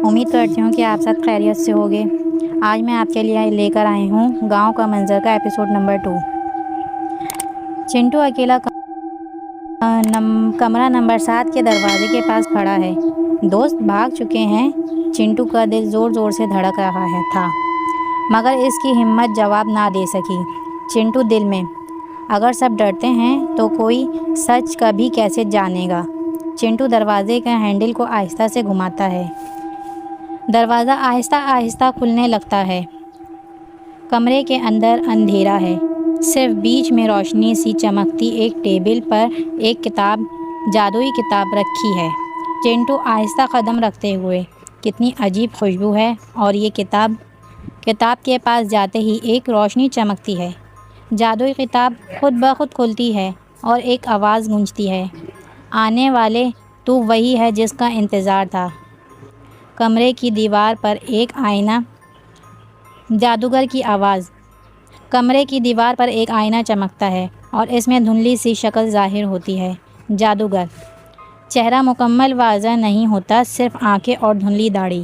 امید کرتی ہوں کہ آپ سب خیریت سے ہوگے۔ آج میں آپ کے لیے لے کر آئی ہوں گاؤں کا منظر کا ایپیسوڈ نمبر 2۔ چنٹو اکیلا کمرہ نمبر 7 کے دروازے کے پاس کھڑا ہے۔ دوست بھاگ چکے ہیں۔ چنٹو کا دل زور زور سے دھڑک رہا تھا، مگر اس کی ہمت جواب نہ دے سکی۔ چنٹو دل میں، اگر سب ڈرتے ہیں تو کوئی سچ کبھی کیسے جانے گا۔ چنٹو دروازے کے ہینڈل کو آہستہ سے گھماتا ہے۔ دروازہ آہستہ آہستہ کھلنے لگتا ہے۔ کمرے کے اندر اندھیرا ہے، صرف بیچ میں روشنی سی چمکتی ایک ٹیبل پر ایک کتاب، جادوئی کتاب رکھی ہے۔ چنٹو آہستہ قدم رکھتے ہوئے، کتنی عجیب خوشبو ہے، اور یہ کتاب کے پاس جاتے ہی ایک روشنی چمکتی ہے۔ جادوئی کتاب خود بخود کھلتی ہے اور ایک آواز گونجتی ہے، آنے والے تو وہی ہے جس کا انتظار تھا۔ کمرے کی دیوار پر ایک آئینہ، جادوگر کی آواز۔ کمرے کی دیوار پر ایک آئینہ چمکتا ہے اور اس میں دھندلی سی شکل ظاہر ہوتی ہے۔ جادوگر، چہرہ مکمل واضح نہیں ہوتا، صرف آنکھیں اور دھندلی داڑھی۔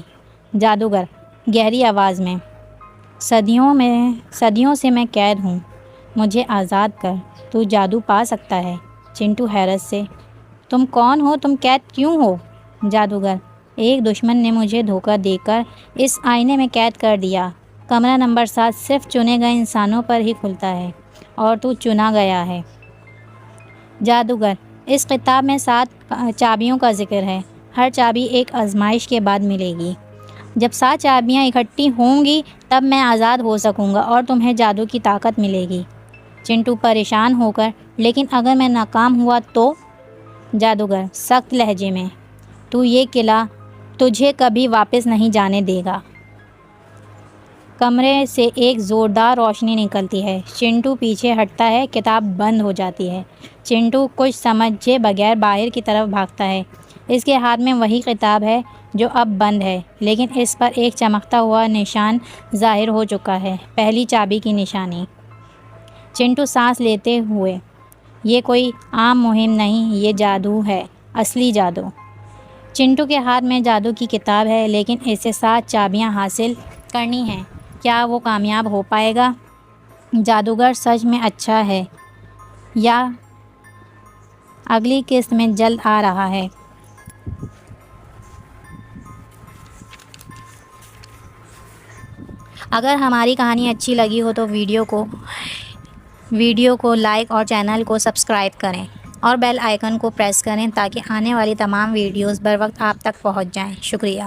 جادوگر گہری آواز میں، صدیوں سے میں قید ہوں، مجھے آزاد کر، تو جادو پا سکتا ہے۔ چنٹو حیرت سے، تم کون ہو؟ تم قید کیوں ہو؟ جادوگر، ایک دشمن نے مجھے دھوکہ دے کر اس آئینے میں قید کر دیا۔ کمرہ نمبر 7 صرف چنے گئے انسانوں پر ہی کھلتا ہے، اور تو چنا گیا ہے۔ جادوگر، اس کتاب میں 7 چابیوں کا ذکر ہے، ہر چابی ایک آزمائش کے بعد ملے گی۔ جب 7 چابیاں اکٹھی ہوں گی تب میں آزاد ہو سکوں گا اور تمہیں جادو کی طاقت ملے گی۔ چنٹو پریشان ہو کر، لیکن اگر میں ناکام ہوا تو؟ جادوگر سخت لہجے میں، تو یہ قلعہ تجھے کبھی واپس نہیں جانے دے گا۔ کمرے سے ایک زوردار روشنی نکلتی ہے۔ چنٹو پیچھے ہٹتا ہے، کتاب بند ہو جاتی ہے۔ چنٹو کچھ سمجھے بغیر باہر کی طرف بھاگتا ہے۔ اس کے ہاتھ میں وہی کتاب ہے جو اب بند ہے، لیکن اس پر ایک چمکتا ہوا نشان ظاہر ہو چکا ہے، پہلی چابی کی نشانی۔ چنٹو سانس لیتے ہوئے، یہ کوئی عام مہم نہیں، یہ جادو ہے، اصلی جادو۔ چنٹو کے ہاتھ میں جادو کی کتاب ہے، لیکن اسے 7 چابیاں حاصل کرنی ہیں۔ کیا وہ کامیاب ہو پائے گا؟ جادوگر سچ میں اچھا ہے یا اگلی قسط میں جلد آ رہا ہے؟ اگر ہماری کہانی اچھی لگی ہو تو ویڈیو کو لائک اور چینل کو سبسکرائب کریں اور بیل آئیکن کو پریس کریں تاکہ آنے والی تمام ویڈیوز بر وقت آپ تک پہنچ جائیں۔ شکریہ۔